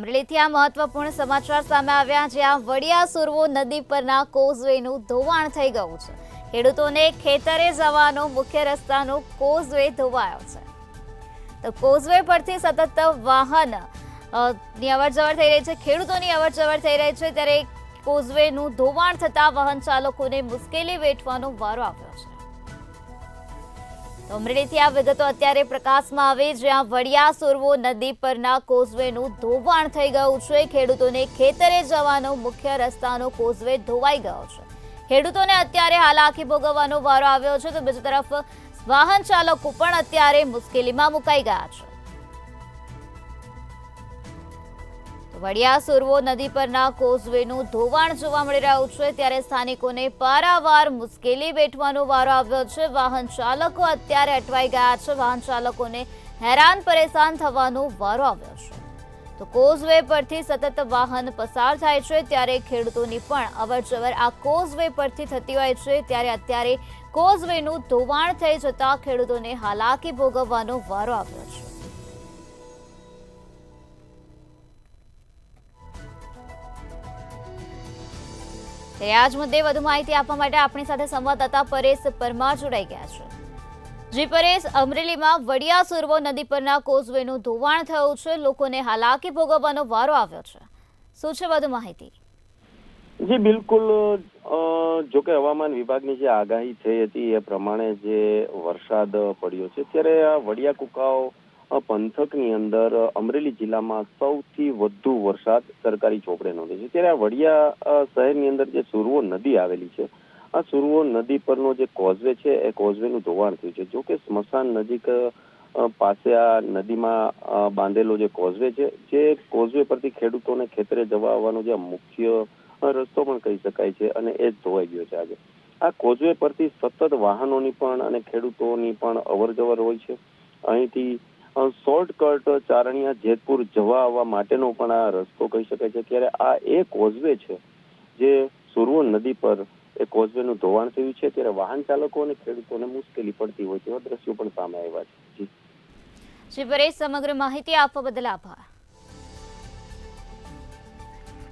અમરેલીથી આ મહત્વપૂર્ણ સમાચાર સામે આવ્યા, જ્યાં વડિયા સુરવો નદી પરના કોઝવેનું ધોવાણ થઈ ગયું છે। ખેડૂતોને ખેતરે જવાનો મુખ્ય રસ્તાનો કોઝવે ધોવાયો છે। તો કોઝવે પરથી સતત વાહન ની અવરજવર થઈ રહી છે, ખેડૂતોની અવરજવર થઈ રહી છે, ત્યારે કોઝવેનું ધોવાણ થતા વાહન ચાલકોને મુશ્કેલી વેઠવાનો વારો આવ્યો છે। અમરેલીથી આ વિગતો અત્યારે પ્રકાશમાં આવી, જ્યાં વડિયા સુરવો નદી પરના કોઝવેનું ધોવાણ થઈ ગયું છે। ખેડૂતોને ખેતરે જવાનો મુખ્ય રસ્તાનો કોઝવે ધોવાઈ ગયો છે। ખેડૂતોને અત્યારે હાલાકી ભોગવવાનો વારો આવ્યો છે, તો બીજી તરફ વાહન ચાલકો પણ અત્યારે મુશ્કેલીમાં મુકાઈ ગયા છે। વડિયા સુરવો નદી પરના કોઝવેનું ધોવાણ જોવા મળી રહ્યું છે, ત્યારે સ્થાનિકોને પારાવાર મુશ્કેલી વેઠવાનો વારો આવ્યો છે। વાહન ચાલકો અત્યારે અટવાઈ ગયા છે, વાહન ચાલકોને હેરાન પરેશાન થવાનો વારો આવ્યો છે। તો કોઝવે પરથી સતત વાહન પસાર થાય છે, ત્યારે ખેડૂતોની પણ અવરજવર આ કોઝવે પરથી થતી હોય છે, ત્યારે અત્યારે કોઝવેનું ધોવાણ થઈ જતા ખેડૂતોને હાલાકી ભોગવવાનો વારો આવ્યો છે। આ જ મુદ્દે વધુ માહિતી આપવા માટે આપણી સાથે સંવાદદાતા પરેશ પરમાર જોડાઈ ગયા છે। જી પરેશ, અમરેલીમાં વડિયા સુરવો નદી પરના કોઝવેનું ધોવાણ થયું છે, લોકોને હાલાકી ભોગવવાનો વારો આવ્યો છે, શું છે વધુ માહિતી? જી બિલકુલ, જોકે હવામાન વિભાગની જે આગાહી થઈ હતી એ પ્રમાણે જે વરસાદ પડ્યો છે, ત્યારે આ વડિયા કુકાઓ પંથકની અંદર અમરેલી જિલ્લામાં સૌથી વધુ વરસાદ સરકારી ચોપડે નોંધ્યો છે। ત્યારે આ વડિયા શહેરની અંદર જે સુરવો નદી આવેલી છે, આ સુરવો નદી પરનો જે કોઝવે છે એ કોઝવેનું ધોવાણ થયું છે। જો કે સ્મશાન નજીક પાસે આ નદીમાં બાંધેલો જે કોઝવે છે, જે કોઝવે પરથી ખેડૂતોને ખેતરે જવા આવવાનો જે મુખ્ય રસ્તો પણ કહી શકાય છે, અને એ જ ધોવાઈ ગયો છે। આજે આ કોઝવે પરથી સતત વાહનોની પણ અને ખેડૂતોની પણ અવરજવર હોય છે। અહીંથી શોર્ટકટ ચારણિયા જેતપુર જવા આવવા માટેનો પણ આ રસ્તો કહી શકાય છે। ત્યારે આ એ કોઝવે છે જે સુરવો નદી પર એ કોઝવેનું ધોવાણ થયું છે, ત્યારે વાહન ચાલકો અને ખેડૂતોને મુશ્કેલી પડતી હોય તેવા દ્રશ્યો પણ સામે આવ્યા છે। જી પરેશ, સમગ્ર માહિતી આપવા બદલ આભાર।